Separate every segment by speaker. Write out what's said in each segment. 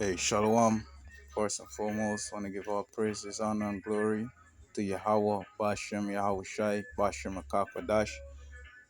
Speaker 1: Hey, Shalom. First and foremost, want to give all praises, honor, and glory to Yahweh, Bashem, Yahweh Shai, Bashem, Akakwadash.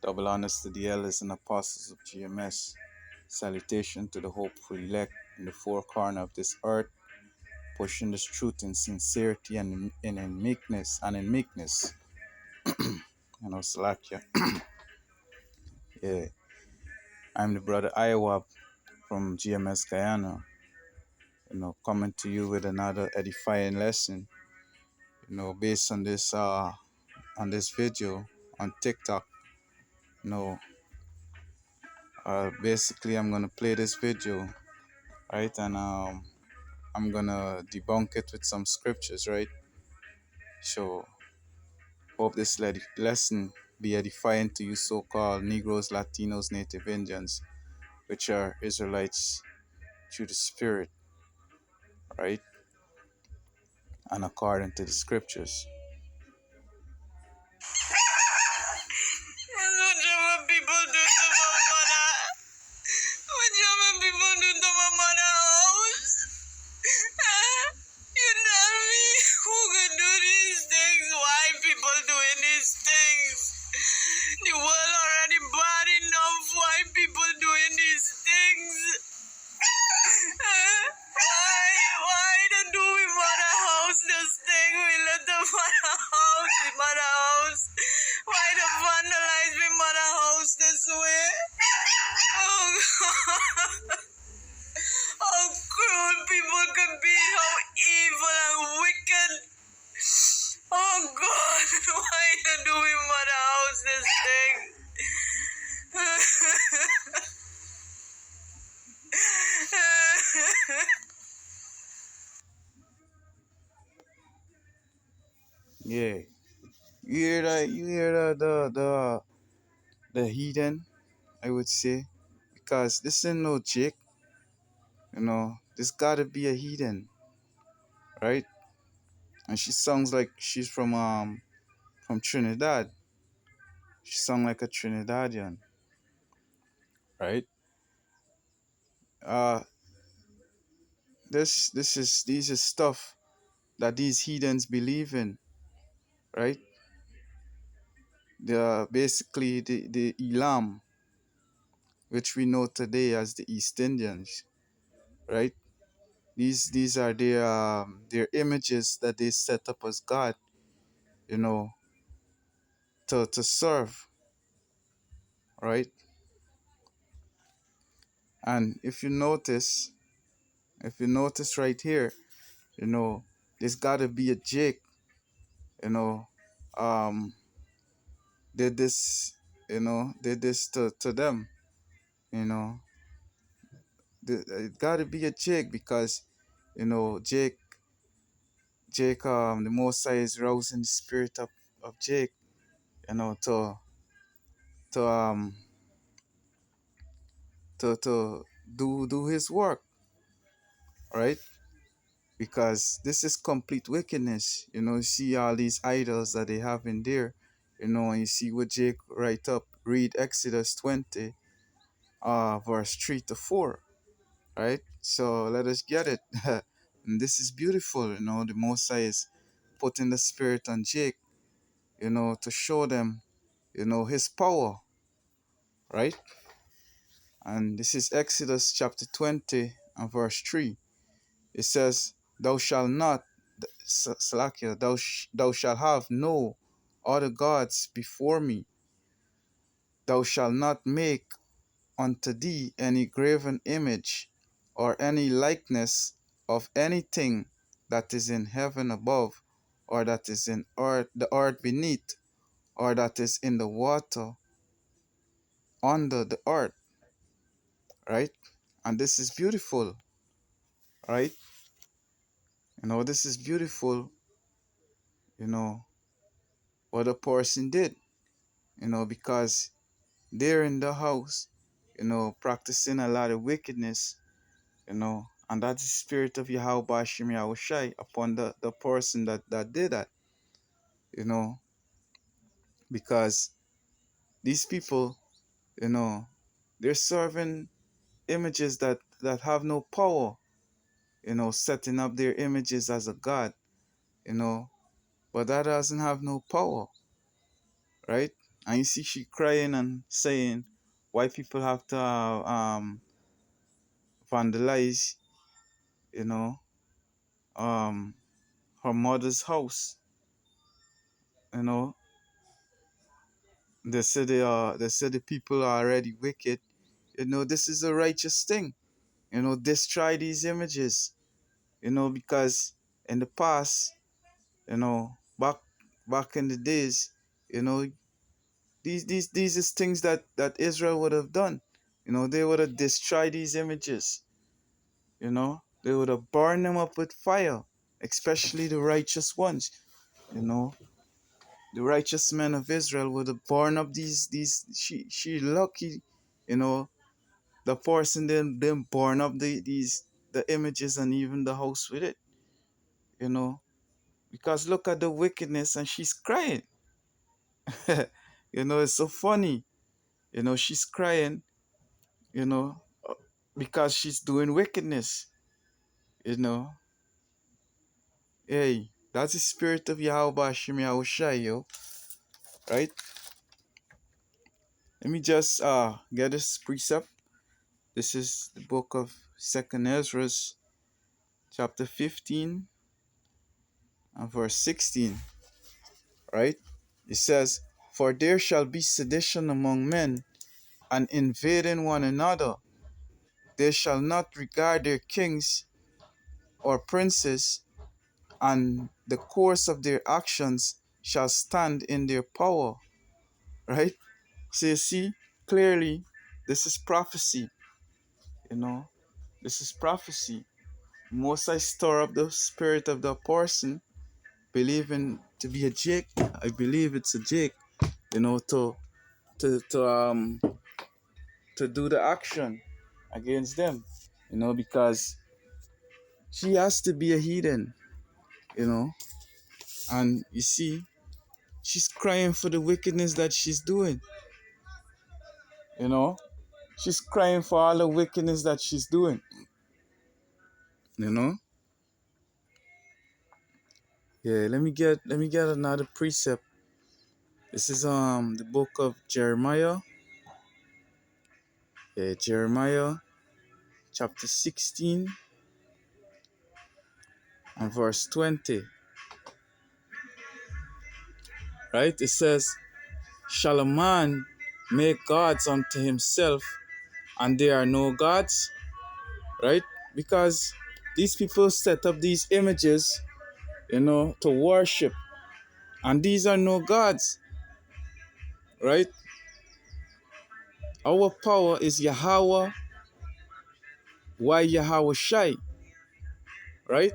Speaker 1: Double honors to the elders and apostles of GMS. Salutation to the hopeful elect in the four corners of this earth, pushing this truth in sincerity and in meekness Salakia. Yeah, I'm the brother Iowa from GMS Guyana. Coming to you with another edifying lesson. Based on this video on TikTok. You know, Basically I'm gonna play this video, right, and I'm gonna debunk it with some scriptures, right. So hope this lesson be edifying to you, so-called Negroes, Latinos, Native Indians, which are Israelites through the Spirit, right, and according to the scriptures.
Speaker 2: That's what German people do to my mother. What German people do to my mother house. You tell me who could do these things? Why people doing these things? The world already bad enough. Why people doing these things? Why they do we mother house this thing? We let the mother house, the mother house. Why the vandalize me mother house this way? Oh God. How cruel people can be, how evil and wicked. Oh God, why they do we mother house this thing?
Speaker 1: Yeah, you hear that? You hear the heathen, I would say, because this ain't no chick. This gotta be a heathen, right? And she sounds like she's from Trinidad. She sounds like a Trinidadian, right? Uh these is stuff that these heathens believe in, right? They're basically the Elam, which we know today as the East Indians, right? These are their images that they set up as God, you know, to serve, right? And if you notice right here, you know, there's gotta be a jig, you know, um, did this, did this to them, you know. It gotta be a jig because, Jake, the Most High is rousing the spirit of Jake, you know, to um to do his work, right? Because this is complete wickedness. You see all these idols that they have in there, and you see what Jake write up. Read Exodus 20, verse 3 to 4, right? So let us get it. And this is beautiful, the Most High is putting the spirit on Jake, to show them, his power, right? And this is Exodus chapter 20 and verse 3. It says, Thou shalt not, Salakia, thou shalt have no other gods before me. Thou shalt not make unto thee any graven image or any likeness of anything that is in heaven above, or that is in the earth beneath, or that is in the water under the earth, right? And this is beautiful, right? This is beautiful, you know, what a person did, because they're in the house, practicing a lot of wickedness, and that's the spirit of Yahweh Bashim Yahushai upon the person that did that, you know, because these people, you know, they're serving images that have no power, setting up their images as a god, you know, but that doesn't have no power, right? And you see she crying and saying why people have to vandalize, you know, um, her mother's house. You know, they say the people are already wicked. This is a righteous thing. Destroy these images. Because in the past, back in the days, you know, these is things that Israel would have done. They would have destroyed these images. They would have burned them up with fire, especially the righteous ones. You know, the righteous men of Israel would have burned up these. She lucky, you know, the person then burn up the images and even the house with it. You know, because look at the wickedness and she's crying. It's so funny. She's crying. You know, uh, because she's doing wickedness. You know, hey, that's the spirit of Yahweh Hashem Yahushai, yo. Right? Let me just get this precept. This is the book of Second Ezra, chapter 15 and verse 16. Right? It says, "For there shall be sedition among men, and invading one another. They shall not regard their kings or princes, and the course of their actions shall stand in their power." Right? So you see, clearly, this is prophecy. You know, this is prophecy. Most I stir up the spirit of the person, believing to be a Jake. I believe it's a Jake. To to to um to do the action against them. Because she has to be a heathen. You know, and you see, she's crying for the wickedness that she's doing. You know, she's crying for all the wickedness that she's doing. You know. Yeah, let me get another precept. This is the book of Jeremiah. Yeah, Jeremiah chapter 16 and verse 20. Right? It says, "Shall a man make gods unto himself, and there are no gods?" Right? Because these people set up these images, to worship, and these are no gods. Right? Our power is Yahweh, why Yahweh Shai. Right?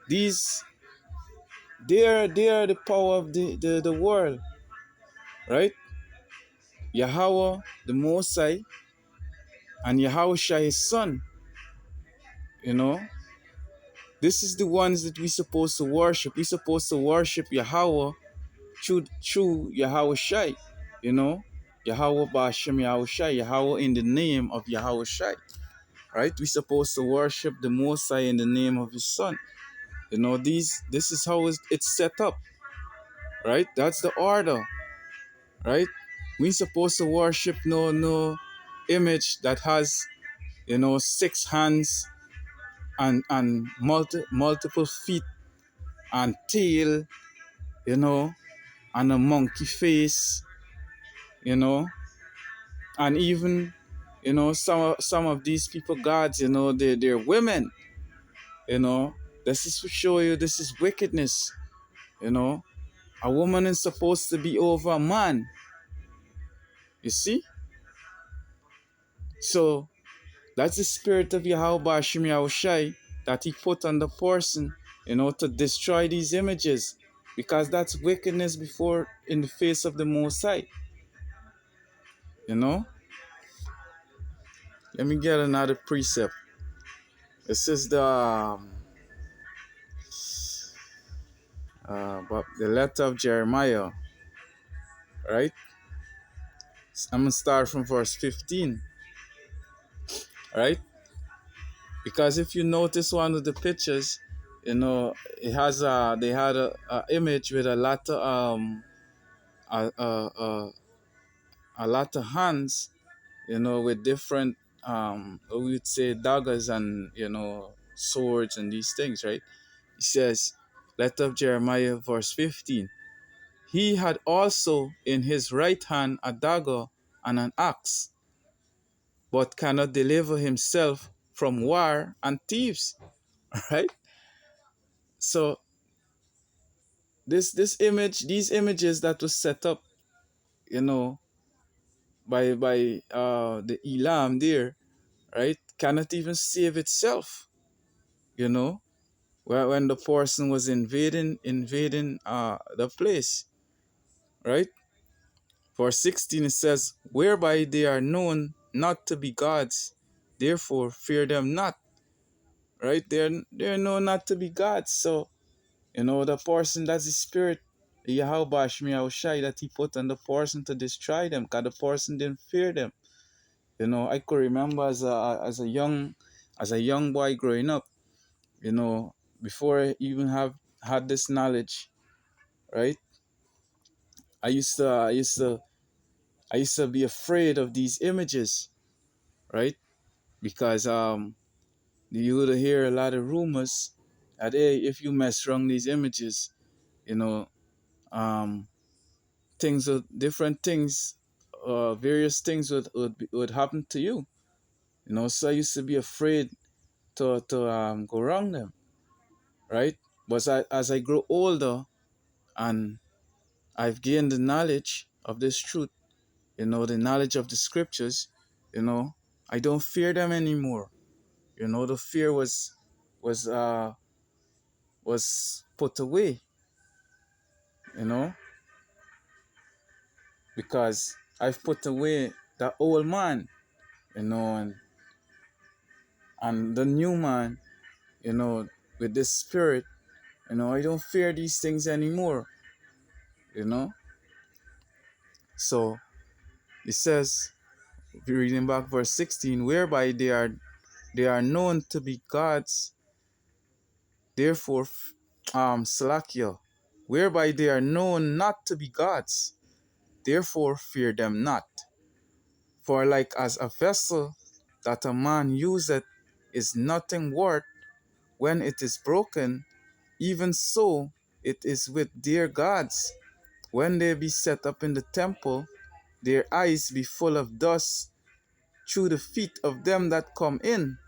Speaker 1: These they are the power of the world. Right? Yahweh, the Most High, and Yahweh Shai, his son. You know, this is the ones that we're supposed to worship. We're supposed to worship Yahweh through Yahweh Shai. You know, Yahweh Ba'ashem Yahweh Shai, Yahweh in the name of Yahweh Shai. Right? We're supposed to worship the Most High in the name of his son. This is how it's set up. Right? That's the order. Right? We're supposed to worship no image that has, six hands and multiple feet and tail, you know, and a monkey face, you know, and even, some of these people gods, they're women, you know. This is to show you this is wickedness, you know. A woman is supposed to be over a man, you see. So that's the spirit of Yahweh Bashim Yahushai that he put on the person, to destroy these images, because that's wickedness before in the face of the Most High. You know? Let me get another precept. This is the letter of Jeremiah, right? I'm gonna start from verse 15, right? Because if you notice one of the pictures, you know, it has they had a image with a, a, a, a lot of hands, you know, with different we would say daggers and, you know, swords and these things, right? He says, let up Jeremiah verse 15. He had also in his right hand a dagger and an axe, but cannot deliver himself from war and thieves. Right? So this image, these images that was set up, you know, by the Elam there, right, cannot even save itself, you know, when the person was invading the place, right? Verse 16 it says, whereby they are known not to be gods, therefore fear them not. Right? They're known not to be gods. So, you know, the person that's the spirit, Yahweh Shai, that he put on the person to destroy them, because the person didn't fear them. You know, I could remember as a young boy growing up, you know, before I even have had this knowledge, right? I used to I used to I used to be afraid of these images, right? Because you would hear a lot of rumors that, hey, if you mess around these images, you know, um, different things, various things would happen to you. You know, so I used to be afraid to go around them, right? But as I grow older and I've gained the knowledge of this truth, you know, the knowledge of the scriptures, you know, I don't fear them anymore. You know, the fear was uh was put away, you know, because I've put away the old man, you know, and the new man, you know, with this spirit, you know, I don't fear these things anymore, you know. So it says, if you're reading back verse 16, whereby they are known to be gods, therefore Salakia, whereby they are known not to be gods, therefore fear them not. For like as a vessel that a man useth is nothing worth when it is broken, even so it is with their gods. When they be set up in the temple, their eyes be full of dust through the feet of them that come in.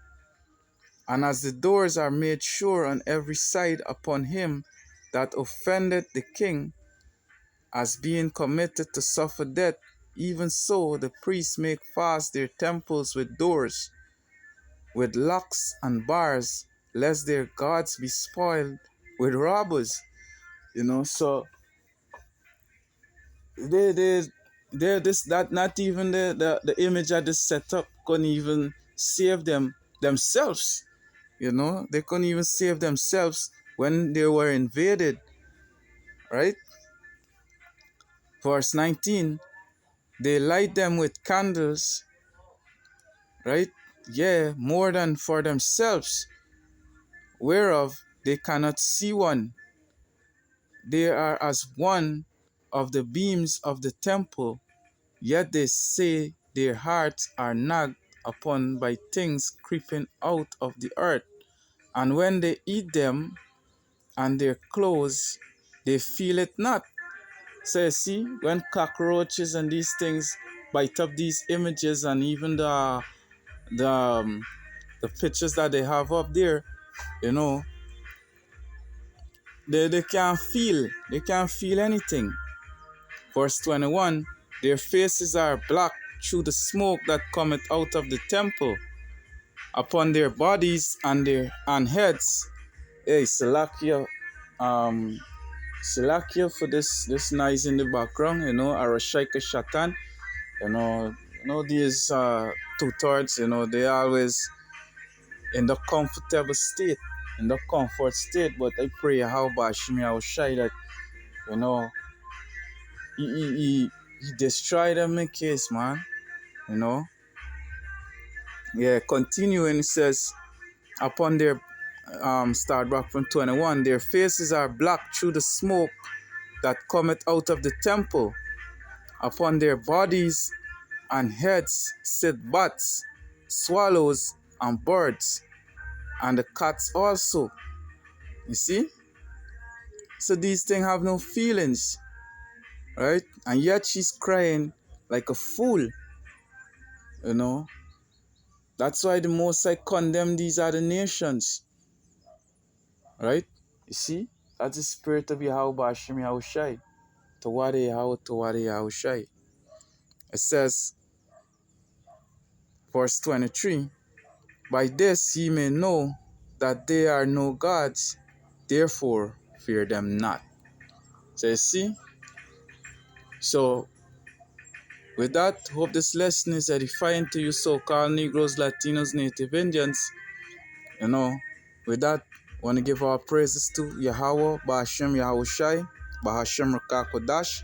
Speaker 1: And as the doors are made sure on every side upon him that offended the king, as being committed to suffer death, even so the priests make fast their temples with doors, with locks and bars, lest their gods be spoiled with robbers. You know, so they they they this that not even the image that they set up couldn't even save themselves. You know, they couldn't even save themselves when they were invaded, right? Verse 19, they light them with candles, right? Yeah, more than for themselves, whereof they cannot see one. They are as one of the beams of the temple, yet they say their hearts are nagged upon by things creeping out of the earth. And when they eat them and their clothes, they feel it not. So you see, when cockroaches and these things bite up these images and even the um, the pictures that they have up there, you know, they can't feel anything. Verse 21, their faces are black through the smoke that cometh out of the temple, upon their bodies and their and heads. Hey, Salakia for this noise in the background, you know, Arashaika Shatan, these two-thirds, you know, they always in the comfortable state, in the comfort state, but I pray how Bashmi I was shy that, you know, he destroyed them in case, man, you know. Yeah, continuing, it says, Upon their start back from 21, their faces are black through the smoke that cometh out of the temple. Upon their bodies and heads sit bats, swallows, and birds, and the cats also. You see? So these things have no feelings, right? And yet she's crying like a fool, you know? That's why the Most High condemn these other nations, right? You see? That's the spirit of Yahweh Hashem Yahushai. Tawade Yahweh, Tawade Yahushai. It says, verse 23, by this ye may know that they are no gods, therefore fear them not. So you see? So with that, hope this lesson is edifying to you so-called Negroes, Latinos, Native Indians. You know, with that, I want to give our praises to Yahweh, Ba'ashem Yahushai, Ba'ashem Rakakodash.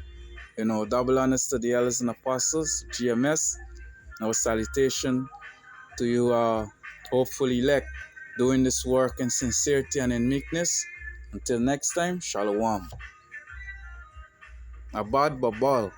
Speaker 1: You know, double honors to the elders and apostles, GMS. Our salutation to you, hopefully elect, doing this work in sincerity and in meekness. Until next time, Shalom. Abad Babal.